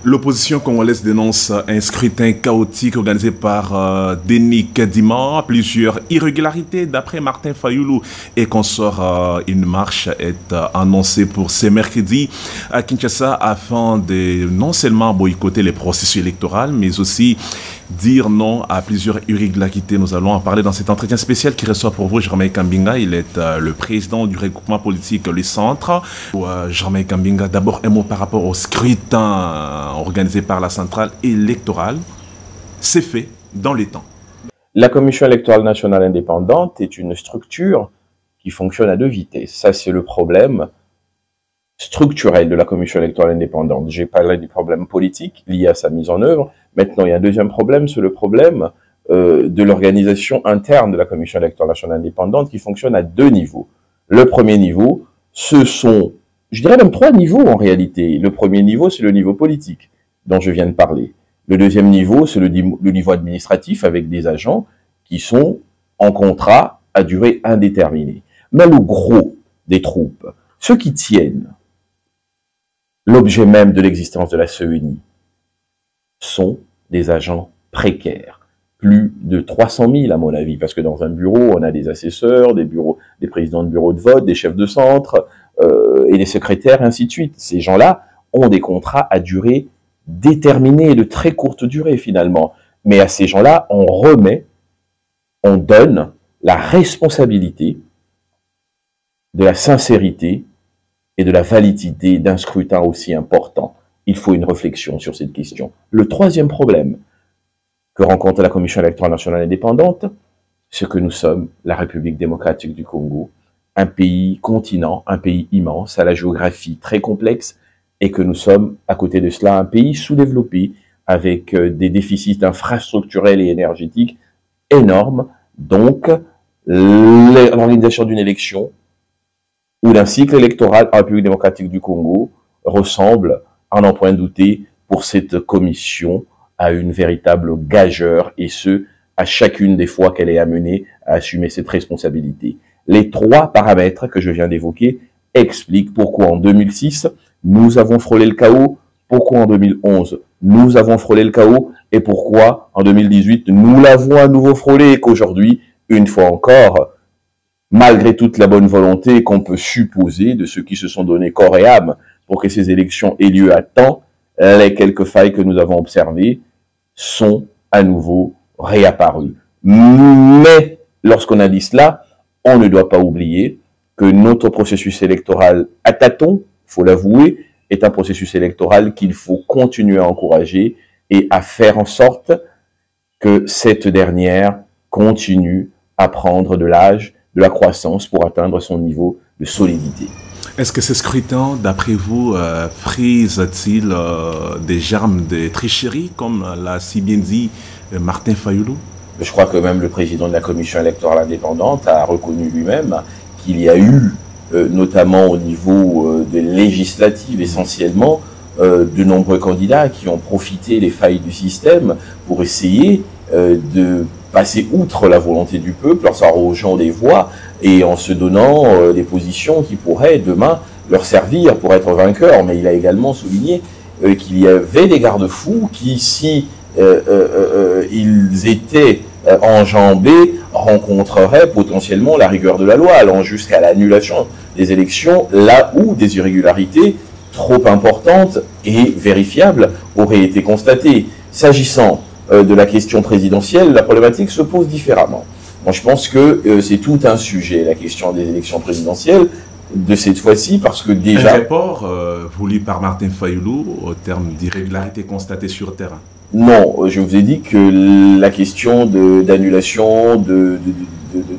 L'opposition congolaise dénonce un scrutin chaotique organisé par Denis Kadima, plusieurs irrégularités d'après Martin Fayulu et consorts. Une marche est annoncée pour ce mercredi à Kinshasa afin de non seulement boycotter les processus électoraux, mais aussi dire non à plusieurs irrégularités. Nous allons en parler dans cet entretien spécial qui reçoit pour vous Germain Kambinga. Il est le président du regroupement politique Le Centre. Germain Kambinga, d'abord un mot par rapport au scrutin organisé par la centrale électorale. C'est fait dans les temps. La Commission électorale nationale indépendante est une structure qui fonctionne à deux vitesses. Ça, c'est le problème structurel de la Commission électorale indépendante. J'ai parlé du problème politique lié à sa mise en œuvre. Maintenant, il y a un deuxième problème, c'est le problème de l'organisation interne de la Commission électorale nationale indépendante qui fonctionne à deux niveaux. Le premier niveau, ce sont, je dirais même trois niveaux en réalité. Le premier niveau, c'est le niveau politique dont je viens de parler. Le deuxième niveau, c'est le niveau administratif avec des agents qui sont en contrat à durée indéterminée. Mais le gros des troupes, ceux qui tiennent l'objet même de l'existence de la CENI, sont des agents précaires. Plus de 300 000 à mon avis, parce que dans un bureau, on a des assesseurs, des présidents de bureaux de vote, des chefs de centre, et des secrétaires, ainsi de suite. Ces gens-là ont des contrats à durée déterminée, de très courte durée finalement. Mais à ces gens-là, on donne la responsabilité de la sincérité et de la validité d'un scrutin aussi important. Il faut une réflexion sur cette question. Le troisième problème que rencontre la Commission électorale nationale indépendante, c'est que nous sommes la République démocratique du Congo, un pays continent, un pays immense, à la géographie très complexe, et que nous sommes, à côté de cela, un pays sous-développé, avec des déficits infrastructurels et énergétiques énormes. Donc, l'organisation d'une élection ou d'un cycle électoral en République démocratique du Congo ressemble, à n'en point douter, pour cette commission, à une véritable gageure, et ce, à chacune des fois qu'elle est amenée à assumer cette responsabilité. Les trois paramètres que je viens d'évoquer expliquent pourquoi en 2006, nous avons frôlé le chaos, pourquoi en 2011, nous avons frôlé le chaos, et pourquoi en 2018, nous l'avons à nouveau frôlé, et qu'aujourd'hui, une fois encore, malgré toute la bonne volonté qu'on peut supposer de ceux qui se sont donné corps et âme pour que ces élections aient lieu à temps, les quelques failles que nous avons observées sont à nouveau réapparues. Mais lorsqu'on a dit cela, on ne doit pas oublier que notre processus électoral à tâtons, il faut l'avouer, est un processus électoral qu'il faut continuer à encourager et à faire en sorte que cette dernière continue à prendre de l'âge, de la croissance pour atteindre son niveau de solidité. Est-ce que ce scrutin, d'après vous, frise-t-il des germes de tricherie, comme l'a si bien dit Martin Fayulu? Je crois que même le président de la Commission électorale indépendante a reconnu lui-même qu'il y a eu, notamment au niveau des législatives essentiellement, de nombreux candidats qui ont profité des failles du système pour essayer de passer outre la volonté du peuple en s'arrogeant des voix et en se donnant des positions qui pourraient demain leur servir pour être vainqueurs. Mais il a également souligné qu'il y avait des garde-fous qui, si ils étaient enjambés, rencontreraient potentiellement la rigueur de la loi, allant jusqu'à l'annulation des élections, là où des irrégularités trop importantes et vérifiables auraient été constatées. S'agissant de la question présidentielle, la problématique se pose différemment. Moi, je pense que c'est tout un sujet, la question des élections présidentielles, de cette fois-ci, parce que déjà... Un rapport voulu par Martin Fayulu au terme d'irrégularités constatées sur terrain. Non, je vous ai dit que la question d'annulation, de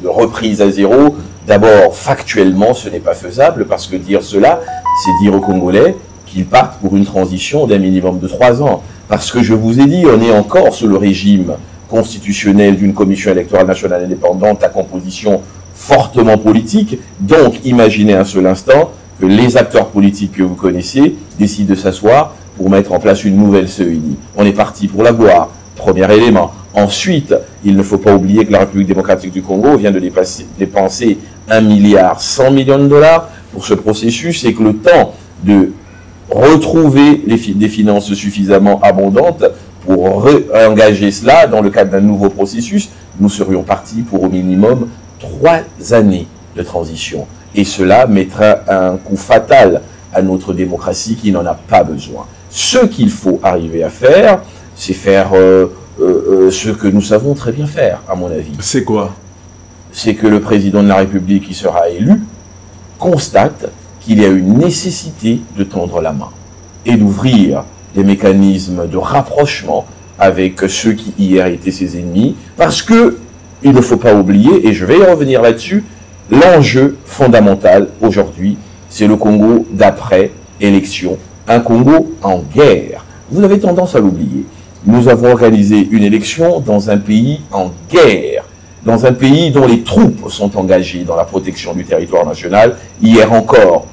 reprise à zéro, d'abord, factuellement, ce n'est pas faisable, parce que dire cela, c'est dire aux Congolais qu'ils partent pour une transition d'un minimum de 3 ans. Parce que je vous ai dit, on est encore sous le régime constitutionnel d'une commission électorale nationale indépendante à composition fortement politique. Donc, imaginez un seul instant que les acteurs politiques que vous connaissez décident de s'asseoir pour mettre en place une nouvelle CENI. On est parti pour la gloire, premier élément. Ensuite, il ne faut pas oublier que la République démocratique du Congo vient de dépenser 1,1 milliard pour ce processus et que le temps de retrouver des finances suffisamment abondantes pour réengager cela dans le cadre d'un nouveau processus, nous serions partis pour au minimum 3 années de transition. Et cela mettra un coup fatal à notre démocratie qui n'en a pas besoin. Ce qu'il faut arriver à faire, c'est faire ce que nous savons très bien faire, à mon avis. C'est quoi? C'est que le président de la République qui sera élu constate qu'il y a une nécessité de tendre la main et d'ouvrir des mécanismes de rapprochement avec ceux qui hier étaient ses ennemis, parce que, il ne faut pas oublier, et je vais y revenir là-dessus, l'enjeu fondamental aujourd'hui, c'est le Congo d'après-élection, un Congo en guerre. Vous avez tendance à l'oublier. Nous avons organisé une élection dans un pays en guerre, dans un pays dont les troupes sont engagées dans la protection du territoire national. Hier encore,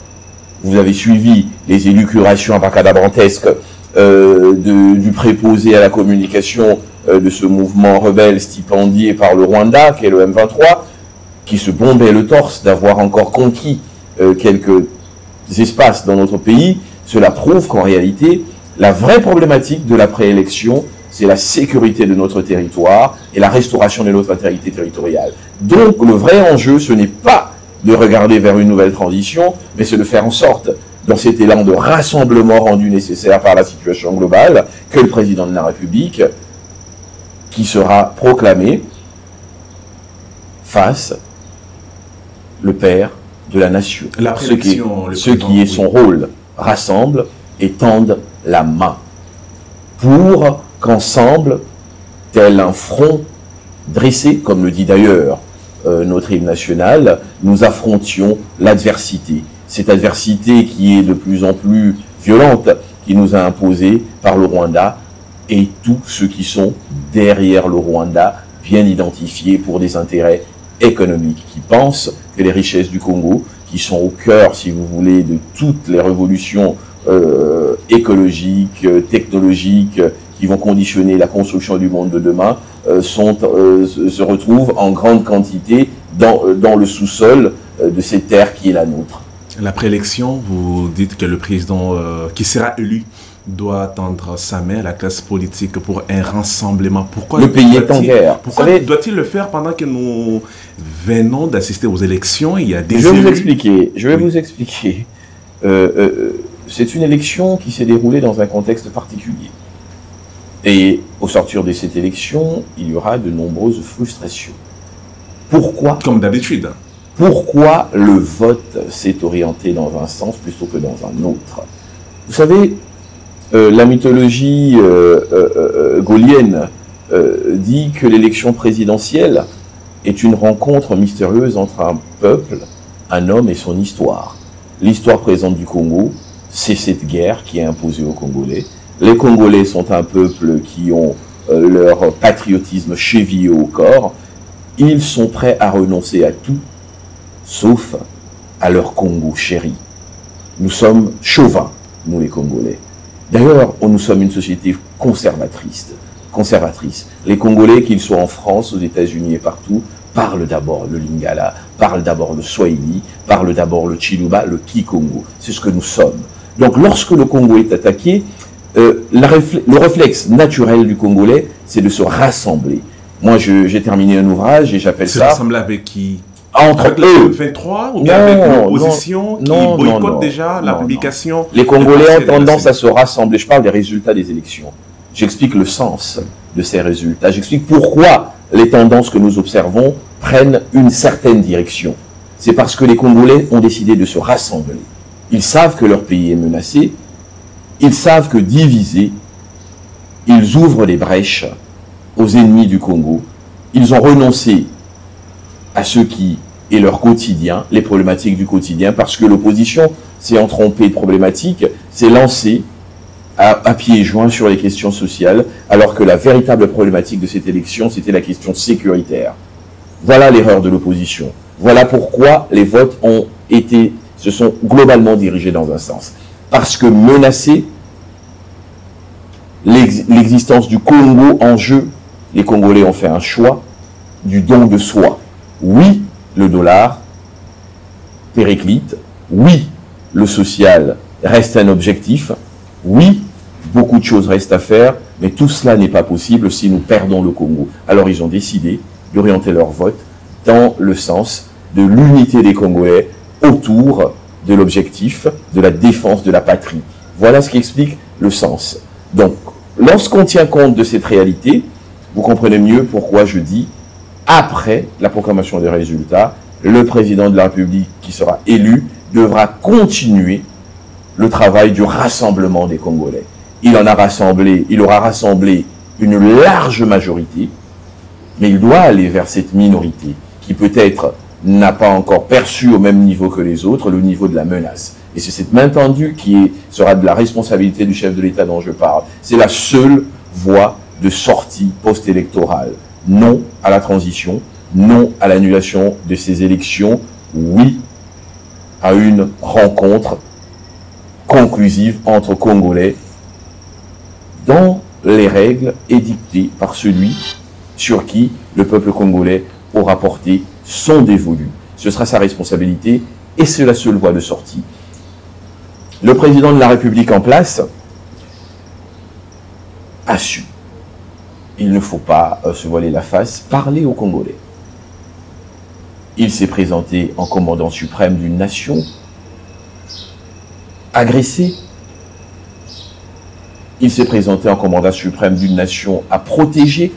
vous avez suivi les élucubrations abracadabrantesques du préposé à la communication de ce mouvement rebelle stipendié par le Rwanda, qui est le M23, qui se bombait le torse d'avoir encore conquis quelques espaces dans notre pays. Cela prouve qu'en réalité, la vraie problématique de la préélection, c'est la sécurité de notre territoire et la restauration de notre intégrité territoriale. Donc le vrai enjeu, ce n'est pas de regarder vers une nouvelle transition, mais c'est de faire en sorte, dans cet élan de rassemblement rendu nécessaire par la situation globale, que le président de la République, qui sera proclamé, fasse le père de la nation. Ce qui est son rôle, rassemble et tende la main pour qu'ensemble, tel un front dressé, comme le dit d'ailleurs notre hymne national, nous affrontions l'adversité. Cette adversité qui est de plus en plus violente, qui nous a imposé par le Rwanda et tous ceux qui sont derrière le Rwanda, bien identifiés pour des intérêts économiques, qui pensent que les richesses du Congo, qui sont au cœur, si vous voulez, de toutes les révolutions écologiques, technologiques, qui vont conditionner la construction du monde de demain, se retrouvent en grande quantité dans le sous-sol de cette terre qui est la nôtre. La préélection, vous dites que le président qui sera élu doit tendre sa main à la classe politique pour un rassemblement. Pourquoi le pays est en guerre. Pourquoi doit-il le faire pendant que nous venons d'assister aux élections? Il y a des Je vais vous expliquer. Je vais vous expliquer. C'est une élection qui s'est déroulée dans un contexte particulier. Et au sortir de cette élection, il y aura de nombreuses frustrations. Pourquoi? Comme d'habitude. Pourquoi le vote s'est orienté dans un sens plutôt que dans un autre? Vous savez, la mythologie gaulienne dit que l'élection présidentielle est une rencontre mystérieuse entre un peuple, un homme et son histoire. L'histoire présente du Congo, c'est cette guerre qui est imposée aux Congolais. Les Congolais sont un peuple qui ont leur patriotisme chevillé au corps. Ils sont prêts à renoncer à tout, sauf à leur Congo chéri. Nous sommes chauvins, nous les Congolais. D'ailleurs, nous sommes une société conservatrice. Les Congolais, qu'ils soient en France, aux États-Unis et partout, parlent d'abord le Lingala, parlent d'abord le Swahili, parlent d'abord le Chiluba, le Kikongo. C'est ce que nous sommes. Donc lorsque le Congo est attaqué, le réflexe naturel du Congolais, c'est de se rassembler. Moi, j'ai terminé un ouvrage et j'appelle ça... Se rassembler avec qui? Entre eux. 23 ou bien avec l'opposition qui boycotte déjà la publication? Les Congolais ont tendance à se rassembler. Je parle des résultats des élections. J'explique le sens de ces résultats. J'explique pourquoi les tendances que nous observons prennent une certaine direction. C'est parce que les Congolais ont décidé de se rassembler. Ils savent que leur pays est menacé. Ils savent que divisés, ils ouvrent les brèches aux ennemis du Congo. Ils ont renoncé à ce qui est leur quotidien, les problématiques du quotidien, parce que l'opposition s'est entrompée de problématiques, s'est lancée à pieds joints sur les questions sociales, alors que la véritable problématique de cette élection, c'était la question sécuritaire. Voilà l'erreur de l'opposition. Voilà pourquoi les votes se sont globalement dirigés dans un sens. Parce que menacer l'existence du Congo en jeu, les Congolais ont fait un choix du don de soi. Oui, le dollar périclite. Oui, le social reste un objectif. Oui, beaucoup de choses restent à faire, mais tout cela n'est pas possible si nous perdons le Congo. Alors ils ont décidé d'orienter leur vote dans le sens de l'unité des Congolais autour de l'objectif de la défense de la patrie. Voilà ce qui explique le sens. Donc, lorsqu'on tient compte de cette réalité, vous comprenez mieux pourquoi je dis, après la proclamation des résultats, le président de la République qui sera élu devra continuer le travail du rassemblement des Congolais. Il aura rassemblé une large majorité, mais il doit aller vers cette minorité qui peut-être n'a pas encore perçu au même niveau que les autres le niveau de la menace. Et c'est cette main tendue qui sera de la responsabilité du chef de l'État dont je parle. C'est la seule voie de sortie post-électorale. Non à la transition, non à l'annulation de ces élections, oui à une rencontre conclusive entre Congolais dans les règles édictées par celui sur qui le peuple congolais aura porté son dévolu. Ce sera sa responsabilité et c'est la seule voie de sortie. Le président de la République en place a su, il ne faut pas se voiler la face, parler aux Congolais. Il s'est présenté en commandant suprême d'une nation agressée. Il s'est présenté en commandant suprême d'une nation à protéger.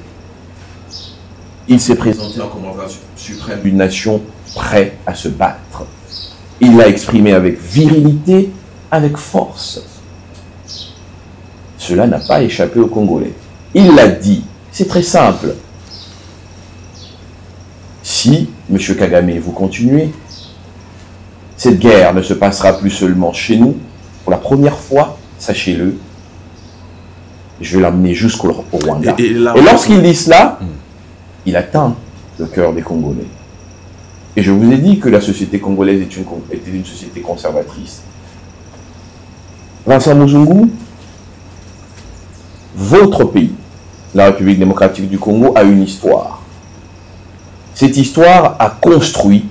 Il s'est présenté en commandant suprême d'une nation prête à se battre. Il l'a exprimé avec virilité, avec force. Cela n'a pas échappé aux Congolais. Il l'a dit. C'est très simple. Si, M. Kagame, vous continuez, cette guerre ne se passera plus seulement chez nous. Pour la première fois, sachez-le, je vais l'amener jusqu'au Rwanda. Et lorsqu'il dit cela, il atteint le cœur des Congolais. Et je vous ai dit que la société congolaise était une société conservatrice. Vincent Muzungu, votre pays, la République démocratique du Congo, a une histoire. Cette histoire a construit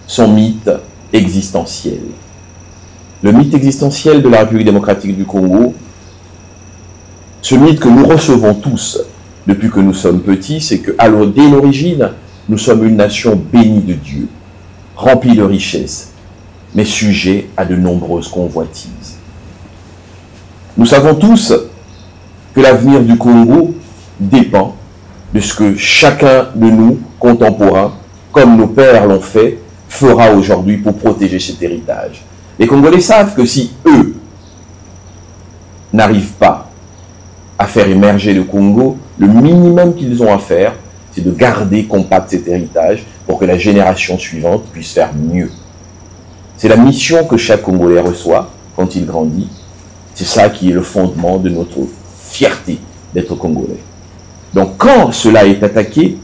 son mythe existentiel. Le mythe existentiel de la République démocratique du Congo, ce mythe que nous recevons tous depuis que nous sommes petits, c'est que dès l'origine, nous sommes une nation bénie de Dieu, remplie de richesses, mais sujet à de nombreuses convoitises. Nous savons tous que l'avenir du Congo dépend de ce que chacun de nous, contemporains, comme nos pères l'ont fait, fera aujourd'hui pour protéger cet héritage. Les Congolais savent que si eux n'arrivent pas à faire émerger le Congo, le minimum qu'ils ont à faire, c'est de garder compact cet héritage pour que la génération suivante puisse faire mieux. C'est la mission que chaque Congolais reçoit quand il grandit. C'est ça qui est le fondement de notre fierté d'être Congolais. Donc quand cela est attaqué,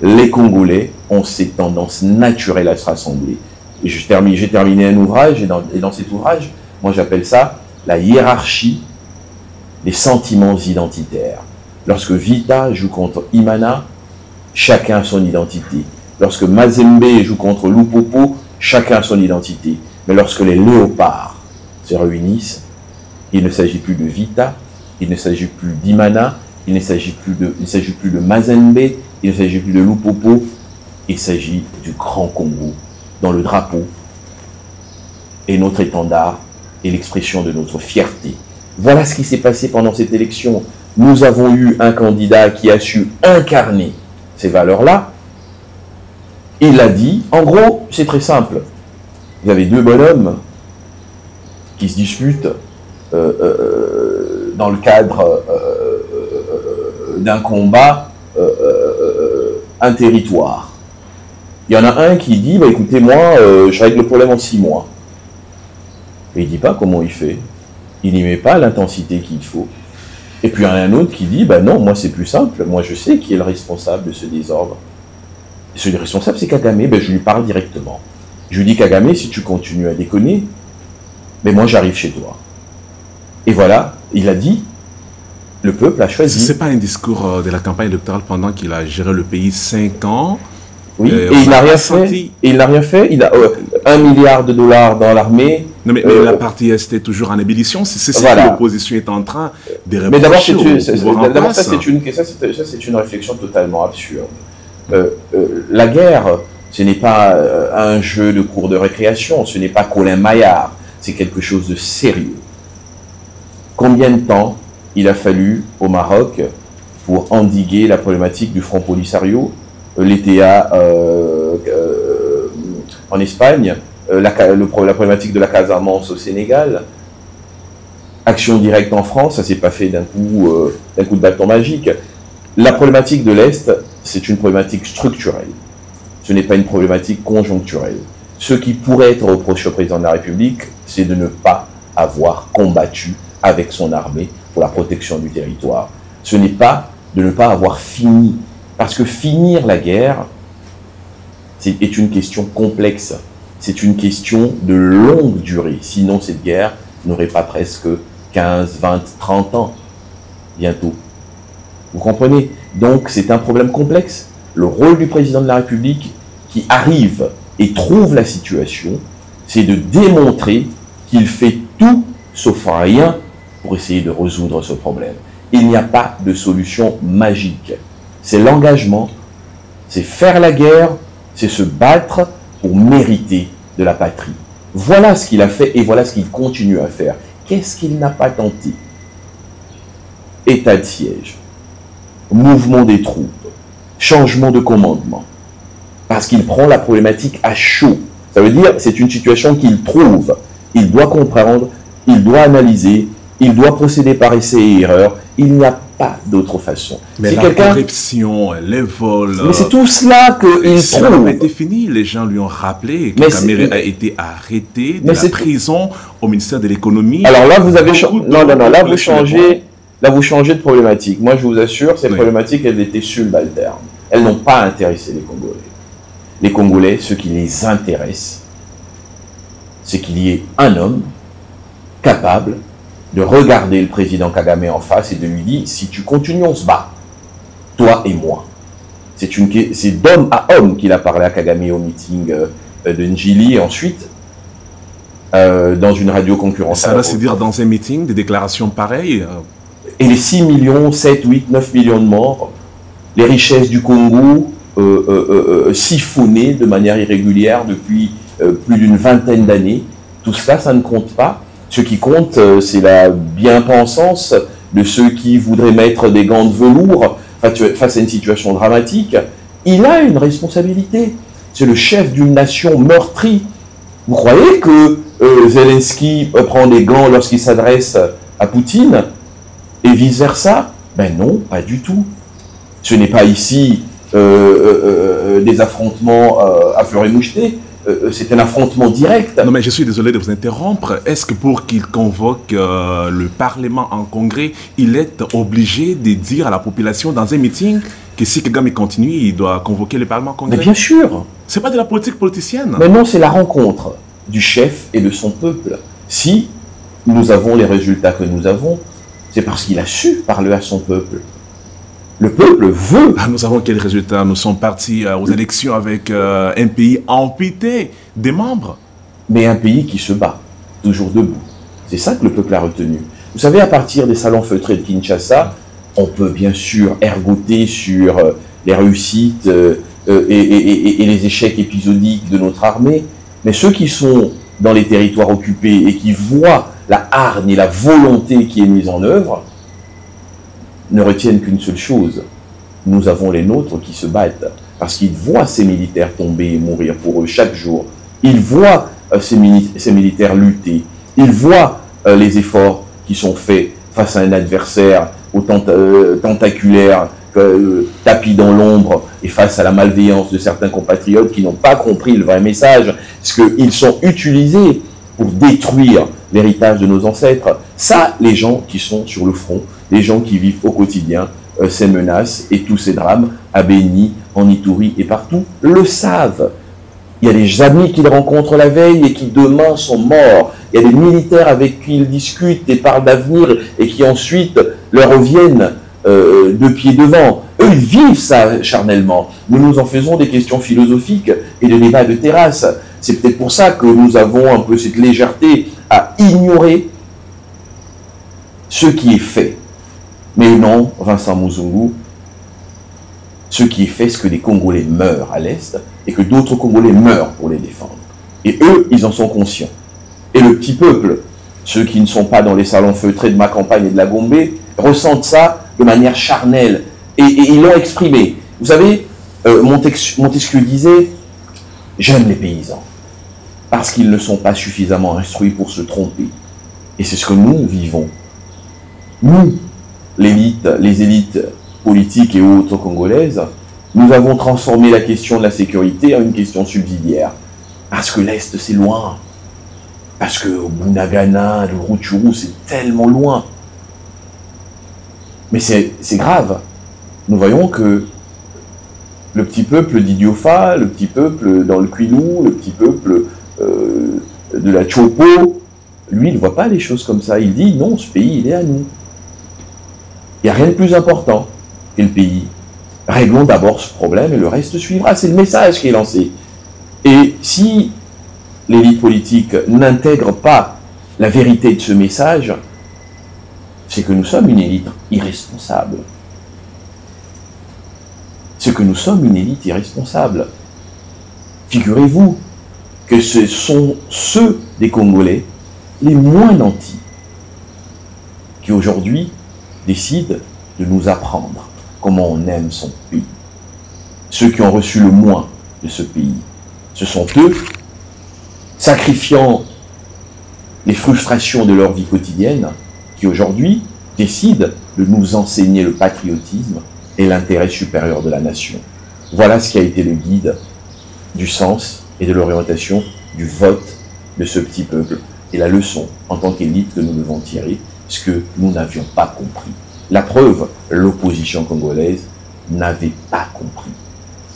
les Congolais ont cette tendance naturelle à se rassembler. Et j'ai terminé un ouvrage, et dans cet ouvrage, moi j'appelle ça la hiérarchie des sentiments identitaires. Lorsque Vita joue contre Imana, chacun a son identité. Lorsque Mazembe joue contre Lupopo, chacun a son identité. Mais lorsque les léopards se réunissent, il ne s'agit plus de Vita, il ne s'agit plus d'Imana, il ne s'agit plus de Mazembe, il ne s'agit plus de Lupopo, il s'agit du Grand Congo, dont le drapeau est notre étendard et l'expression de notre fierté. Voilà ce qui s'est passé pendant cette élection. Nous avons eu un candidat qui a su incarner ces valeurs-là. Il l'a dit. En gros, c'est très simple. Vous avez deux bonhommes qui se disputent dans le cadre d'un combat, un territoire. Il y en a un qui dit, bah, écoutez, moi, je règle le problème en 6 mois. Mais il ne dit pas comment il fait. Il n'y met pas l'intensité qu'il faut. Et puis il y en a un autre qui dit, bah non, moi c'est plus simple. Moi je sais qui est le responsable de ce désordre. Ce responsable c'est Kagame. Ben, je lui parle directement. Je lui dis, Kagame, si tu continues à déconner, mais moi j'arrive chez toi. Et voilà, il a dit, le peuple a choisi. Ce n'est pas un discours de la campagne électorale pendant qu'il a géré le pays 5 ans. Oui, et il n'a rien fait. Et il n'a rien fait. Il a $1 milliard dans l'armée. Non, mais la partie Est est toujours en ébullition. C'est ce voilà. que l'opposition est en train de reprocher. Mais d'abord, ça c'est une réflexion totalement absurde. La guerre, ce n'est pas un jeu de cours de récréation, ce n'est pas Colin Maillard, c'est quelque chose de sérieux. Combien de temps il a fallu au Maroc pour endiguer la problématique du Front Polisario, l'ETA en Espagne, la problématique de la Casamance au Sénégal, Action Directe en France, ça ne s'est pas fait d'un coup de bâton magique. La problématique de l'Est, c'est une problématique structurelle. Ce n'est pas une problématique conjoncturelle. Ce qui pourrait être reproché au président de la République, c'est de ne pas avoir combattu avec son armée pour la protection du territoire. Ce n'est pas de ne pas avoir fini. Parce que finir la guerre est une question complexe. C'est une question de longue durée. Sinon, cette guerre n'aurait pas presque 15, 20, 30 ans bientôt. Vous comprenez? Donc, c'est un problème complexe. Le rôle du président de la République qui arrive et trouve la situation, c'est de démontrer qu'il fait tout sauf rien pour essayer de résoudre ce problème. Il n'y a pas de solution magique. C'est l'engagement, c'est faire la guerre, c'est se battre pour mériter de la patrie. Voilà ce qu'il a fait et voilà ce qu'il continue à faire. Qu'est-ce qu'il n'a pas tenté? État de siège, mouvement des troupes, changement de commandement. Parce qu'il prend la problématique à chaud. Ça veut dire c'est une situation qu'il trouve. Il doit comprendre, il doit analyser, il doit procéder par essai et erreur. Il n'y a pas d'autre façon. Mais si la corruption, les vols... Mais c'est tout cela qu'il trouve. Ça n'a pas été fini. Les gens lui ont rappelé que Kamere a été arrêté de la prison au ministère de l'économie. Alors là, vous avez... Non, là, vous changez de problématique. Moi, je vous assure, ces problématiques, elles étaient subalternes. Elles n'ont pas intéressé les Congolais. Les Congolais, ce qui les intéresse, c'est qu'il y ait un homme capable de regarder le président Kagame en face et de lui dire, si tu continues, on se bat, toi et moi. C'est d'homme à homme qu'il a parlé à Kagame au meeting de Njili, et ensuite, dans une radio concurrente. Ça va se dire dans un meeting, des déclarations pareilles Et les 6 millions, 7, 8, 9 millions de morts, les richesses du Congo siphonnées de manière irrégulière depuis plus d'une vingtaine d'années, tout cela, ça ne compte pas. Ce qui compte, c'est la bien-pensance de ceux qui voudraient mettre des gants de velours face à une situation dramatique. Il a une responsabilité. C'est le chef d'une nation meurtrie. Vous croyez que Zelensky prend des gants lorsqu'il s'adresse à Poutine et vice-versa? Ben non, pas du tout. Ce n'est pas ici des affrontements à fleur et moucheté. C'est un affrontement direct. Non, mais je suis désolé de vous interrompre. Est-ce que pour qu'il convoque le Parlement en congrès, il est obligé de dire à la population dans un meeting que si Kagame continue, il doit convoquer le Parlement en congrès? Mais bien sûr. C'est pas de la politique politicienne. Mais non, c'est la rencontre du chef et de son peuple. Si nous avons les résultats que nous avons, c'est parce qu'il a su parler à son peuple. Le peuple veut. Nous avons quels résultats? Nous sommes partis aux élections avec un pays amputé des membres. Mais un pays qui se bat, toujours debout. C'est ça que le peuple a retenu. Vous savez, à partir des salons feutrés de Kinshasa, on peut bien sûr ergoter sur les réussites et les échecs épisodiques de notre armée, mais ceux qui sont dans les territoires occupés et qui voient la hargne et la volonté qui est mise en œuvre, ne retiennent qu'une seule chose. Nous avons les nôtres qui se battent parce qu'ils voient ces militaires tomber et mourir pour eux chaque jour. Ils voient ces militaires lutter. Ils voient les efforts qui sont faits face à un adversaire tentaculaire, tapis dans l'ombre et face à la malveillance de certains compatriotes qui n'ont pas compris le vrai message, parce qu'ils sont utilisés pour détruire l'héritage de nos ancêtres. Ça, les gens qui sont sur le front, les gens qui vivent au quotidien ces menaces et tous ces drames à Béni, en Ituri et partout, le savent. Il y a des amis qu'ils rencontrent la veille et qui demain sont morts. Il y a des militaires avec qui ils discutent et parlent d'avenir et qui ensuite leur reviennent de pied devant. Eux, ils vivent ça charnellement. Nous nous en faisons des questions philosophiques et de débats de terrasse. C'est peut-être pour ça que nous avons un peu cette légèreté à ignorer ce qui est fait. Mais non, Vincent Muzungu, ce qui est fait, c'est que des Congolais meurent à l'Est et que d'autres Congolais meurent pour les défendre. Et eux, ils en sont conscients. Et le petit peuple, ceux qui ne sont pas dans les salons feutrés de ma campagne et de la Gombe, ressentent ça de manière charnelle. Et ils l'ont exprimé. Vous savez, Montesquieu disait « J'aime les paysans, parce qu'ils ne sont pas suffisamment instruits pour se tromper. » Et c'est ce que nous vivons. Nous, l'élite, les élites politiques et autres congolaises, nous avons transformé la question de la sécurité en une question subsidiaire. Parce que l'Est, c'est loin. Parce que Bunagana, le Rutshuru, c'est tellement loin. Mais c'est grave. Nous voyons que le petit peuple d'Idiofa, le petit peuple dans le Kwilu, le petit peuple de la Chopo, lui, il ne voit pas les choses comme ça. Il dit, non, ce pays, il est à nous. Il n'y a rien de plus important que le pays. Réglons d'abord ce problème et le reste suivra. C'est le message qui est lancé. Et si l'élite politique n'intègre pas la vérité de ce message, c'est que nous sommes une élite irresponsable. C'est que nous sommes une élite irresponsable. Figurez-vous que ce sont ceux des Congolais les moins nantis qui aujourd'hui décident de nous apprendre comment on aime son pays. Ceux qui ont reçu le moins de ce pays, ce sont eux, sacrifiant les frustrations de leur vie quotidienne, qui aujourd'hui décident de nous enseigner le patriotisme et l'intérêt supérieur de la nation. Voilà ce qui a été le guide du sens et de l'orientation du vote de ce petit peuple. Et la leçon, en tant qu'élite, que nous devons tirer, ce que nous n'avions pas compris. La preuve, l'opposition congolaise n'avait pas compris.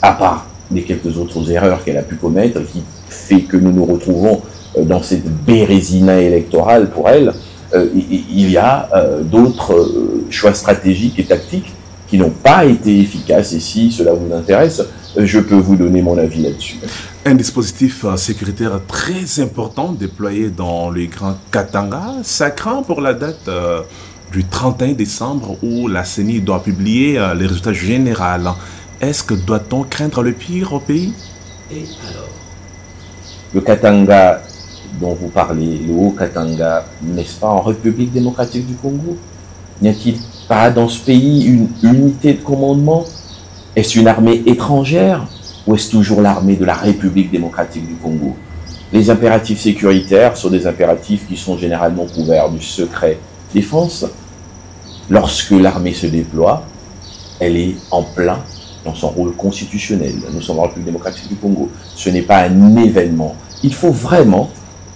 À part les quelques autres erreurs qu'elle a pu commettre, qui fait que nous nous retrouvons dans cette bérésina électorale pour elle, il y a d'autres choix stratégiques et tactiques qui n'ont pas été efficaces. Et si cela vous intéresse, je peux vous donner mon avis là-dessus. Un dispositif sécuritaire très important déployé dans le Grand Katanga, ça craint pour la date du 31 décembre où la CENI doit publier les résultats généraux. Est-ce que doit-on craindre le pire au pays? Et alors, le Katanga dont vous parlez, le Haut-Katanga, n'est-ce pas en République démocratique du Congo? N'y a-t-il pas dans ce pays une unité de commandement? Est-ce une armée étrangère ou est-ce toujours l'armée de la République démocratique du Congo? Les impératifs sécuritaires sont des impératifs qui sont généralement couverts du secret défense. Lorsque l'armée se déploie, elle est en plein dans son rôle constitutionnel. Nous sommes en République démocratique du Congo. Ce n'est pas un événement. Il faut vraiment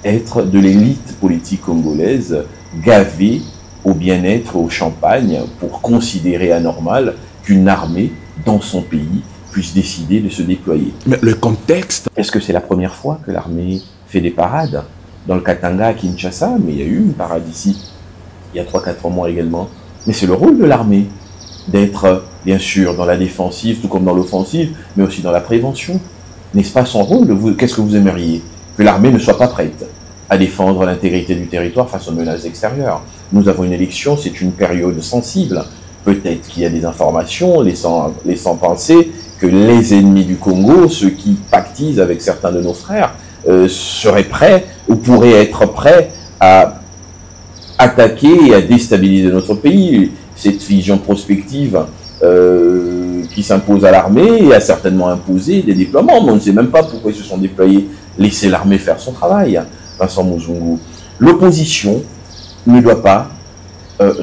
être de l'élite politique congolaise gavée au bien-être, au champagne, pour considérer anormal qu'une armée dans son pays puisse décider de se déployer. Mais le contexte... Est-ce que c'est la première fois que l'armée fait des parades dans le Katanga à Kinshasa? Mais il y a eu une parade ici, il y a 3-4 mois également. Mais c'est le rôle de l'armée d'être, bien sûr, dans la défensive, tout comme dans l'offensive, mais aussi dans la prévention. N'est-ce pas son rôle? Qu'est-ce que vous aimeriez? Que l'armée ne soit pas prête à défendre l'intégrité du territoire face aux menaces extérieures. Nous avons une élection, c'est une période sensible. Peut-être qu'il y a des informations laissant penser que les ennemis du Congo, ceux qui pactisent avec certains de nos frères, seraient prêts ou pourraient être prêts à attaquer et à déstabiliser notre pays. Cette vision prospective qui s'impose à l'armée a certainement imposé des déploiements, mais on ne sait même pas pourquoi ils se sont déployés. Laissez l'armée faire son travail, Vincent Muzungu. L'opposition ne doit pas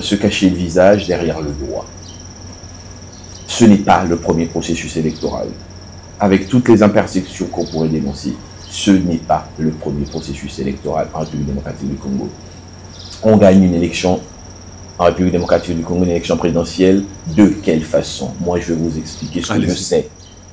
se cacher le visage derrière le doigt. Ce n'est pas le premier processus électoral. Avec toutes les imperfections qu'on pourrait dénoncer, ce n'est pas le premier processus électoral en République démocratique du Congo. On gagne une élection en République démocratique du Congo, une élection présidentielle. De quelle façon? Moi, je vais vous expliquer ce que je sais.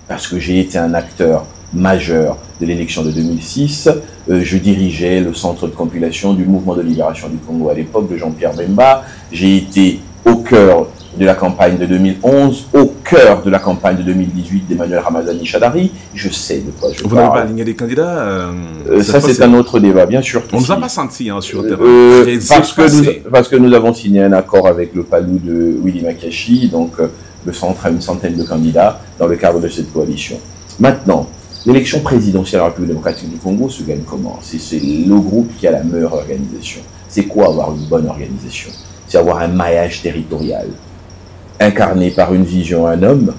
Parce que j'ai été un acteur majeur de l'élection de 2006. Je dirigeais le centre de compilation du mouvement de libération du Congo à l'époque de Jean-Pierre Bemba. J'ai été au cœur de la campagne de 2011, au cœur de la campagne de 2018 d'Emmanuel Ramazani Chadari. Je sais de quoi je parle. Vous n'avez pas aligné des candidats ça, c'est un autre débat, bien sûr. On ne nous a pas senti sur le terrain. Parce que nous avons signé un accord avec le Palou de Willy Makachi, donc le centre a une centaine de candidats dans le cadre de cette coalition. Maintenant, l'élection présidentielle de la République démocratique du Congo se gagne comment? C'est le groupe qui a la meilleure organisation. C'est quoi avoir une bonne organisation? C'est avoir un maillage territorial, incarné par une vision, un homme,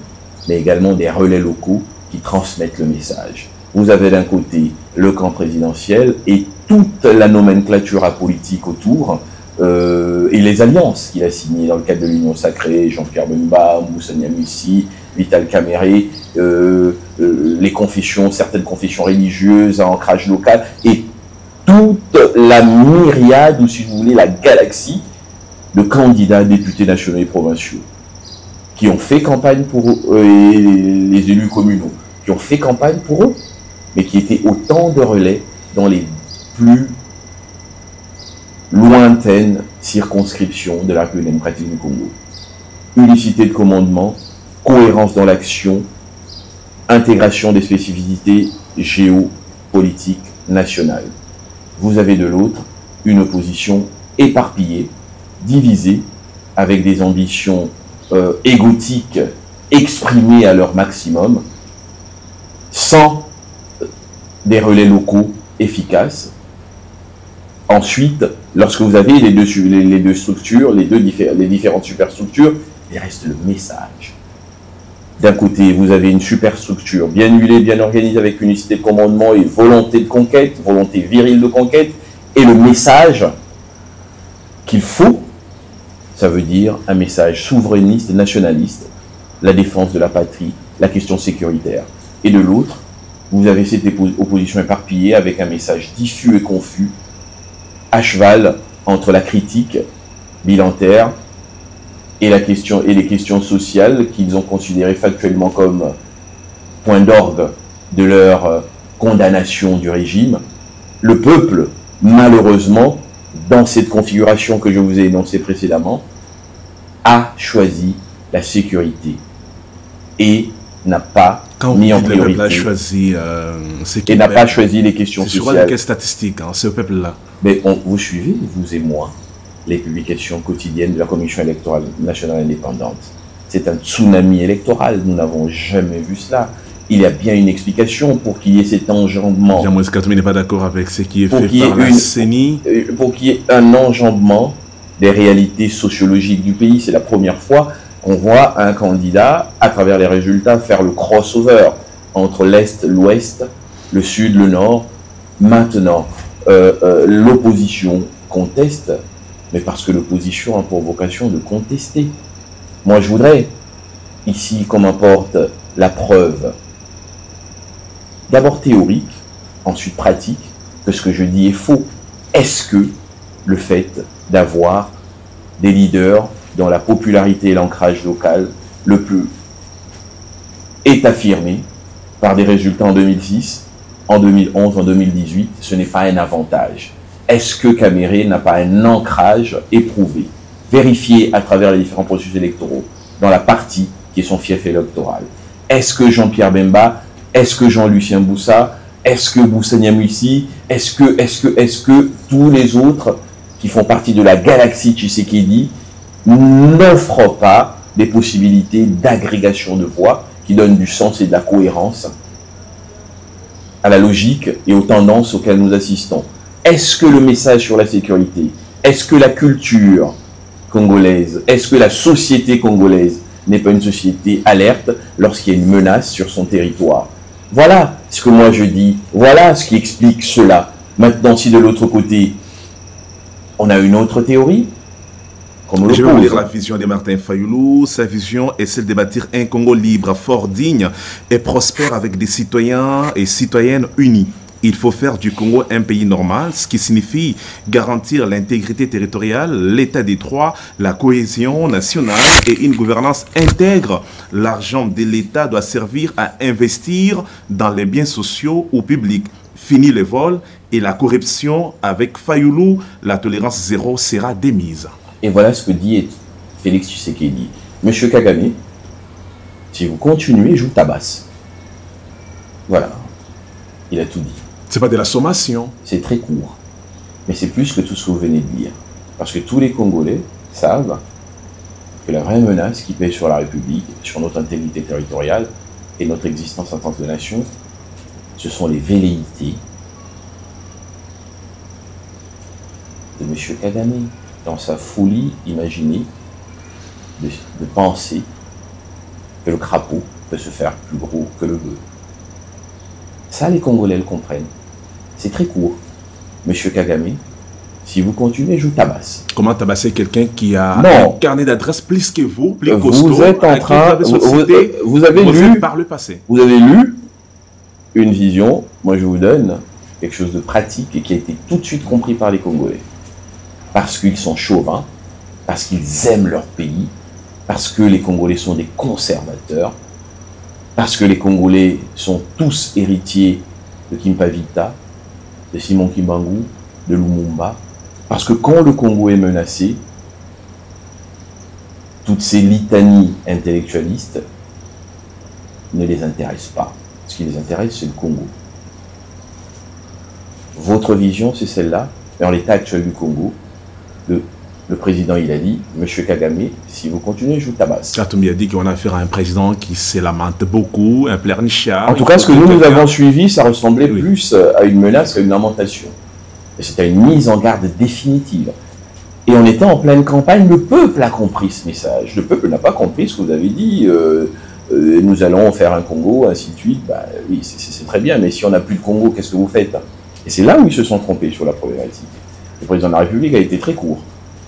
mais également des relais locaux qui transmettent le message. Vous avez d'un côté le camp présidentiel et toute la nomenclature apolitique autour, et les alliances qu'il a signées dans le cadre de l'Union Sacrée, Jean-Pierre Bemba, Moussa Niamussi, Vital Kamere, les confessions, certaines confessions religieuses à ancrage local, et toute la myriade, ou si vous voulez, la galaxie de candidats députés nationaux et provinciaux qui ont fait campagne pour eux, et les élus communaux qui ont fait campagne pour eux, mais qui étaient autant de relais dans les plus lointaines circonscriptions de la République démocratique du Congo. Unicité de commandement, cohérence dans l'action, intégration des spécificités géopolitiques nationales. Vous avez de l'autre une opposition éparpillée, divisée, avec des ambitions égotiques exprimées à leur maximum, sans des relais locaux efficaces. Ensuite, lorsque vous avez les deux structures, les différentes superstructures, il reste le message. D'un côté, vous avez une superstructure bien huilée, bien organisée, avec unicité de commandement et volonté de conquête, volonté virile de conquête, et le message qu'il faut, ça veut dire un message souverainiste, nationaliste, la défense de la patrie, la question sécuritaire. Et de l'autre, vous avez cette opposition éparpillée avec un message diffus et confus, à cheval entre la critique bilantaire et les questions sociales qu'ils ont considérées factuellement comme point d'orgue de leur condamnation du régime. Le peuple, malheureusement, dans cette configuration que je vous ai énoncée précédemment, a choisi la sécurité et n'a pas mis en priorité. Et n'a pas choisi les questions sociales. C'est sur quelles statistiques, ce peuple-là? Mais vous suivez, vous et moi, les publications quotidiennes de la Commission électorale nationale indépendante. C'est un tsunami électoral, nous n'avons jamais vu cela. Il y a bien une explication pour qu'il y ait cet enjambement. Bien, moi, est-ce que n'est pas d'accord avec ce qui est fait par la CENI? Pour qu'il y ait un enjambement des réalités sociologiques du pays. C'est la première fois qu'on voit un candidat, à travers les résultats, faire le crossover entre l'Est, l'Ouest, le Sud, le Nord. Maintenant, l'opposition conteste, mais parce que l'opposition a pour vocation de contester. Moi, je voudrais, ici, qu'on m'apporte la preuve, d'abord théorique, ensuite pratique, que ce que je dis est faux. Est-ce que le fait d'avoir des leaders dont la popularité et l'ancrage local le plus est affirmé par des résultats en 2006, en 2011, en 2018, ce n'est pas un avantage? Est-ce que Kamere n'a pas un ancrage éprouvé, vérifié à travers les différents processus électoraux, dans la partie qui est son fief électoral? Est-ce que Jean-Pierre Bemba, est-ce que Jean-Lucien Boussa, est-ce que Moussa Niamussi, est-ce que tous les autres qui font partie de la galaxie Tshisekedi n'offrent pas des possibilités d'agrégation de voix qui donnent du sens et de la cohérence à la logique et aux tendances auxquelles nous assistons? Est-ce que le message sur la sécurité, est-ce que la culture congolaise, est-ce que la société congolaise n'est pas une société alerte lorsqu'il y a une menace sur son territoire? Voilà ce que moi je dis, voilà ce qui explique cela. Maintenant, si de l'autre côté, on a une autre théorie, je vais vous lire la vision de Martin Fayulu. Sa vision est celle de bâtir un Congo libre, fort, digne et prospère avec des citoyens et citoyennes unis. Il faut faire du Congo un pays normal, ce qui signifie garantir l'intégrité territoriale, l'état des droits, la cohésion nationale et une gouvernance intègre. L'argent de l'État doit servir à investir dans les biens sociaux ou publics. Fini le vol et la corruption. Avec Fayulu, la tolérance zéro sera démise. Et voilà ce que dit Félix Tshisekedi. Monsieur Kagame, si vous continuez, je vous tabasse. Voilà. Il a tout dit. C'est pas de la sommation. C'est très court. Mais c'est plus que tout ce que vous venez de dire. Parce que tous les Congolais savent que la vraie menace qui pèse sur la République, sur notre intégrité territoriale et notre existence en tant que nation, ce sont les velléités de M. Kagame, dans sa folie imaginée de penser que le crapaud peut se faire plus gros que le bœuf. Ça, les Congolais le comprennent. C'est très court. Monsieur Kagame, si vous continuez, je vous tabasse. Comment tabasser quelqu'un qui a un carnet d'adresses plus que vous, plus costaud? Vous êtes en train, vous avez lu par le passé. Vous avez lu une vision. Moi, je vous donne quelque chose de pratique et qui a été tout de suite compris par les Congolais. Parce qu'ils sont chauvins, parce qu'ils aiment leur pays, parce que les Congolais sont des conservateurs, parce que les Congolais sont tous héritiers de Kimpavita, de Simon Kimbangu, de Lumumba, parce que quand le Congo est menacé, toutes ces litanies intellectualistes ne les intéressent pas. Ce qui les intéresse, c'est le Congo. Votre vision, c'est celle-là. Dans l'état actuel du Congo, le président, il a dit, Monsieur Kagame, si vous continuez, je vous tabasse. Katumbi a dit qu'on a affaire à un président qui se lamente beaucoup, un pleurnichard. En tout cas, ce que nous avons suivi, ça ressemblait plus à une menace qu'à une lamentation. C'était une mise en garde définitive. Et on était en pleine campagne, le peuple a compris ce message. Le peuple n'a pas compris ce que vous avez dit, nous allons faire un Congo, ainsi de suite. Bah, oui, c'est très bien, mais si on n'a plus de Congo, qu'est-ce que vous faites? Et c'est là où ils se sont trompés sur la problématique. Le président de la République a été très court.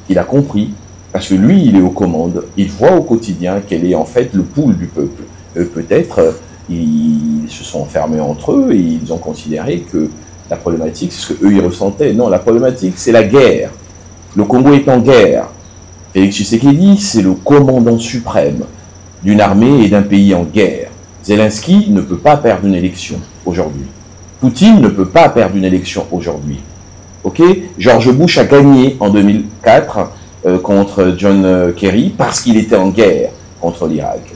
Il a compris, parce que lui, il est aux commandes, il voit au quotidien quel est en fait le pouls du peuple. Peut-être, ils se sont enfermés entre eux et ils ont considéré que la problématique, c'est ce qu'eux, ils ressentaient. Non, la problématique, c'est la guerre. Le Congo est en guerre. Félix Tshisekedi, c'est le commandant suprême d'une armée et d'un pays en guerre. Zelensky ne peut pas perdre une élection aujourd'hui. Poutine ne peut pas perdre une élection aujourd'hui. Ok, George Bush a gagné en 2004 contre John Kerry parce qu'il était en guerre contre l'Irak.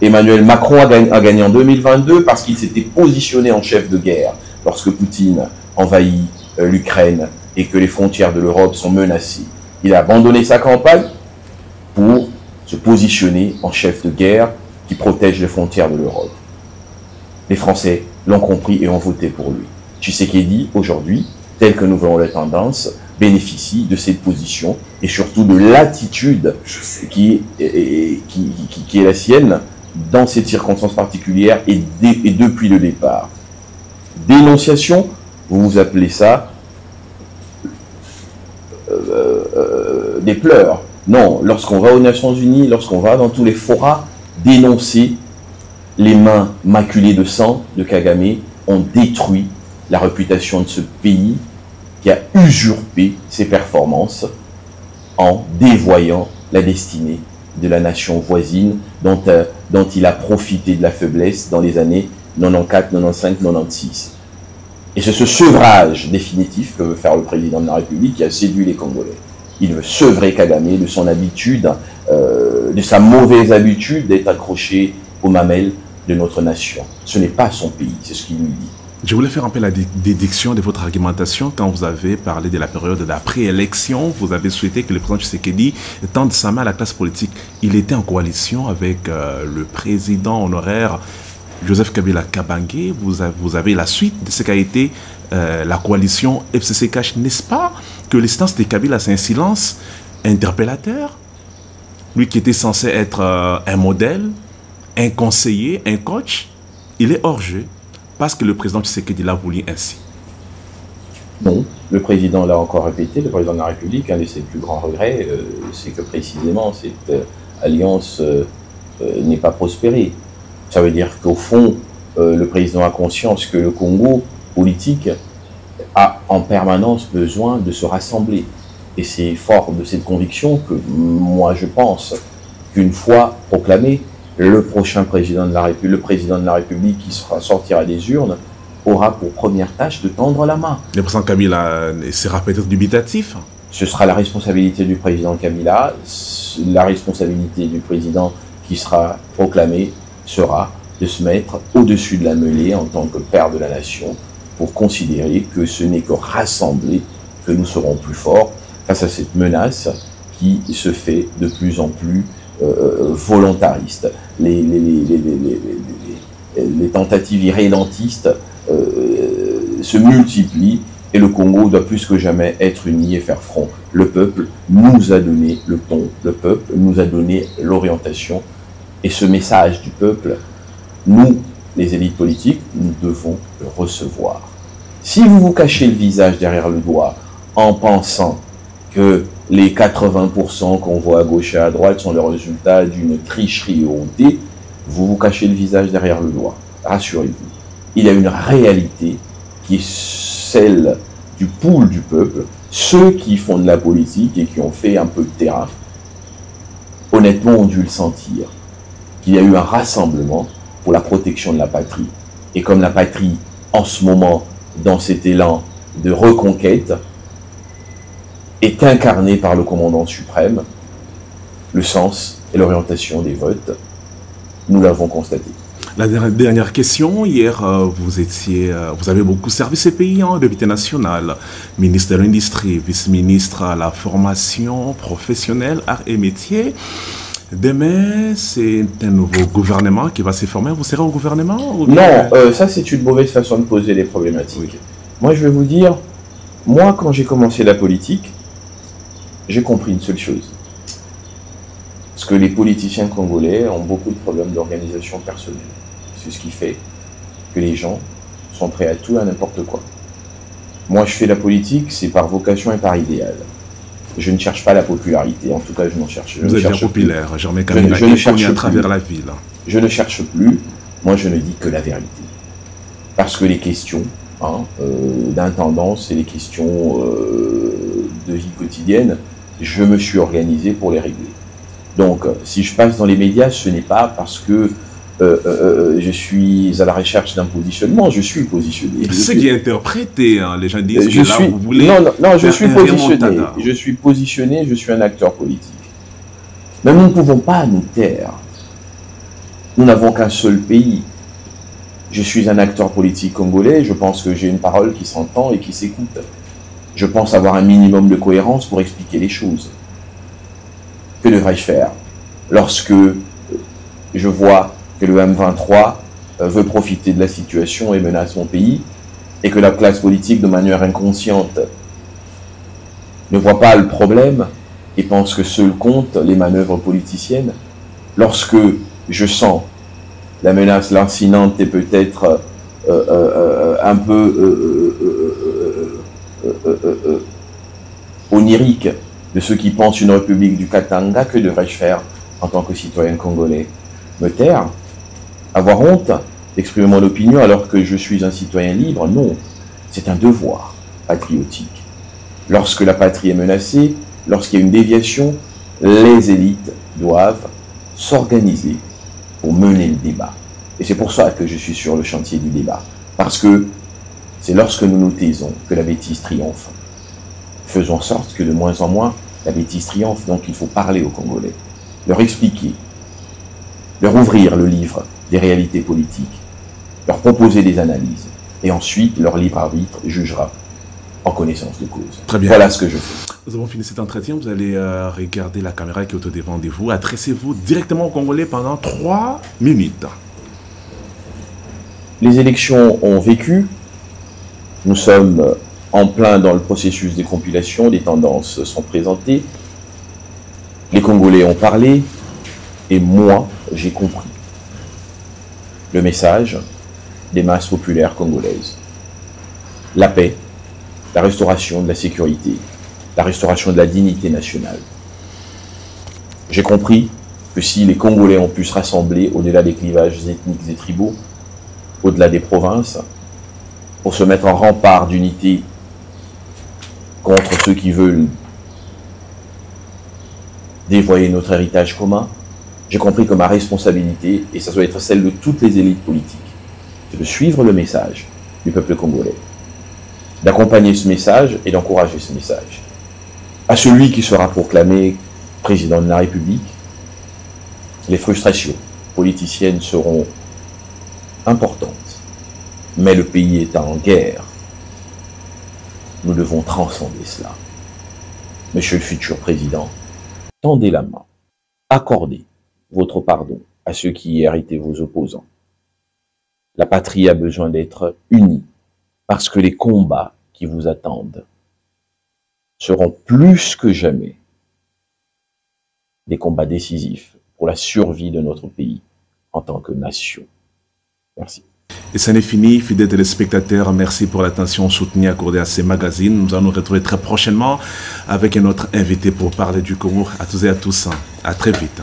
Emmanuel Macron a gagné en 2022 parce qu'il s'était positionné en chef de guerre lorsque Poutine envahit l'Ukraine et que les frontières de l'Europe sont menacées. Il a abandonné sa campagne pour se positionner en chef de guerre qui protège les frontières de l'Europe. Les Français l'ont compris et ont voté pour lui. Tshisekedi, aujourd'hui, tel que nous voyons la tendance, bénéficie de cette position et surtout de l'attitude qui est la sienne dans cette circonstance particulière et depuis le départ. Dénonciation, vous appelez ça des pleurs. Non, lorsqu'on va aux Nations Unies, lorsqu'on va dans tous les forats, dénoncer les mains maculées de sang de Kagame ont détruit la réputation de ce pays qui a usurpé ses performances en dévoyant la destinée de la nation voisine dont il a profité de la faiblesse dans les années 94, 95, 96. Et c'est ce sevrage définitif que veut faire le président de la République qui a séduit les Congolais. Il veut sevrer Kagame de son habitude, de sa mauvaise habitude d'être accroché aux mamelles de notre nation. Ce n'est pas son pays, c'est ce qu'il lui dit. Je voulais faire un peu la déduction de votre argumentation quand vous avez parlé de la période d'après-élection. Vous avez souhaité que le président Tshisekedi tende sa main à la classe politique. Il était en coalition avec le président honoraire Joseph Kabila Kabange. Vous avez la suite de ce qu'a été la coalition FCC-Cash. N'est-ce pas que l'existence de Kabila, c'est un silence interpellateur? Lui qui était censé être un modèle, un conseiller, un coach, il est hors jeu. Parce que le président Tshisekedi l'a voulu ainsi. Non, le président l'a encore répété, le président de la République, un de ses plus grands regrets, c'est que précisément cette alliance n'est pas prospérée. Ça veut dire qu'au fond, le président a conscience que le Congo politique a en permanence besoin de se rassembler. Et c'est fort de cette conviction que moi je pense qu'une fois proclamé, le prochain président de la République, le président de la République qui sortira des urnes, aura pour première tâche de tendre la main. Le président Kabila sera peut-être dubitatif. Ce sera la responsabilité du président Kabila, la responsabilité du président qui sera proclamé sera de se mettre au-dessus de la mêlée en tant que père de la nation pour considérer que ce n'est que rassemblés que nous serons plus forts face à cette menace qui se fait de plus en plus volontariste. Les tentatives irrédentistes se multiplient et le Congo doit plus que jamais être uni et faire front. Le peuple nous a donné le ton, le peuple nous a donné l'orientation et ce message du peuple, nous, les élites politiques, nous devons le recevoir. Si vous vous cachez le visage derrière le doigt en pensant que les 80% qu'on voit à gauche et à droite sont le résultat d'une tricherie hontée, vous vous cachez le visage derrière le doigt. Rassurez-vous, il y a une réalité qui est celle du pool du peuple, ceux qui font de la politique et qui ont fait un peu de terrain, honnêtement ont dû le sentir, qu'il y a eu un rassemblement pour la protection de la patrie. Et comme la patrie, en ce moment, dans cet élan de reconquête, est incarnée par le commandant suprême, le sens et l'orientation des votes, nous l'avons constaté. La dernière question, hier, vous avez beaucoup servi ce pays, député national, ministre de l'Industrie, vice-ministre à la formation professionnelle, arts et métiers. Demain, c'est un nouveau gouvernement qui va se former. Vous serez au gouvernement ou Non, ça c'est une mauvaise façon de poser les problématiques. Oui. Moi je vais vous dire, moi quand j'ai commencé la politique, j'ai compris une seule chose. Parce que les politiciens congolais ont beaucoup de problèmes d'organisation personnelle. C'est ce qui fait que les gens sont prêts à tout et à n'importe quoi. Moi je fais la politique, c'est par vocation et par idéal. Je ne cherche pas la popularité, en tout cas je n'en cherche pas. Vous êtes bien populaire, je ne cherche à travers la ville. Je ne cherche plus, moi je ne dis que la vérité. Parce que les questions d'intendance et les questions de vie quotidienne, je me suis organisé pour les régler. Donc si je passe dans les médias, ce n'est pas parce que je suis à la recherche d'un positionnement, je suis positionné. C'est ce qui est interprété, les gens disent que là, vous voulez... Non, je suis positionné. Je suis positionné, je suis un acteur politique. Mais nous ne pouvons pas nous taire. Nous n'avons qu'un seul pays. Je suis un acteur politique congolais, je pense que j'ai une parole qui s'entend et qui s'écoute. Je pense avoir un minimum de cohérence pour expliquer les choses. Que devrais-je faire lorsque je vois que le M23 veut profiter de la situation et menace mon pays, et que la classe politique, de manière inconsciente, ne voit pas le problème et pense que seul comptent les manœuvres politiciennes? Lorsque je sens la menace lancinante et peut-être un peu onirique de ceux qui pensent une république du Katanga, que devrais-je faire en tant que citoyen congolais? Me taire? Avoir honte d'exprimer mon opinion alors que je suis un citoyen libre? Non, c'est un devoir patriotique. Lorsque la patrie est menacée, lorsqu'il y a une déviation, les élites doivent s'organiser pour mener le débat. Et c'est pour ça que je suis sur le chantier du débat. Parce que c'est lorsque nous nous taisons que la bêtise triomphe. Faisons en sorte que de moins en moins, la bêtise triomphe. Donc il faut parler aux Congolais, leur expliquer, leur ouvrir le livre des réalités politiques, leur proposer des analyses, et ensuite leur libre arbitre jugera en connaissance de cause. Très bien. Voilà ce que je fais. Nous avons fini cet entretien, vous allez regarder la caméra qui est au devant de vous. Adressez-vous directement aux Congolais pendant 3 minutes. Les élections ont vécu, nous sommes en plein dans le processus des compilations, des tendances sont présentées, les Congolais ont parlé, et moi, j'ai compris le message des masses populaires congolaises. La paix, la restauration de la sécurité, la restauration de la dignité nationale. J'ai compris que si les Congolais ont pu se rassembler au-delà des clivages ethniques et tribaux, au-delà des provinces, pour se mettre en rempart d'unité contre ceux qui veulent dévoyer notre héritage commun, j'ai compris que ma responsabilité, et ça doit être celle de toutes les élites politiques, c'est de suivre le message du peuple congolais, d'accompagner ce message et d'encourager ce message. À celui qui sera proclamé président de la République, les frustrations politiciennes seront importantes, mais le pays est en guerre. Nous devons transcender cela. Monsieur le futur président, tendez la main, accordez votre pardon à ceux qui hier étaient vos opposants. La patrie a besoin d'être unie, parce que les combats qui vous attendent seront plus que jamais des combats décisifs pour la survie de notre pays en tant que nation. Merci. Et ça n'est fini, fidèles téléspectateurs, merci pour l'attention soutenue accordée à ces magazines. Nous allons nous retrouver très prochainement avec un autre invité pour parler du Congo. À tous et à tous, à très vite.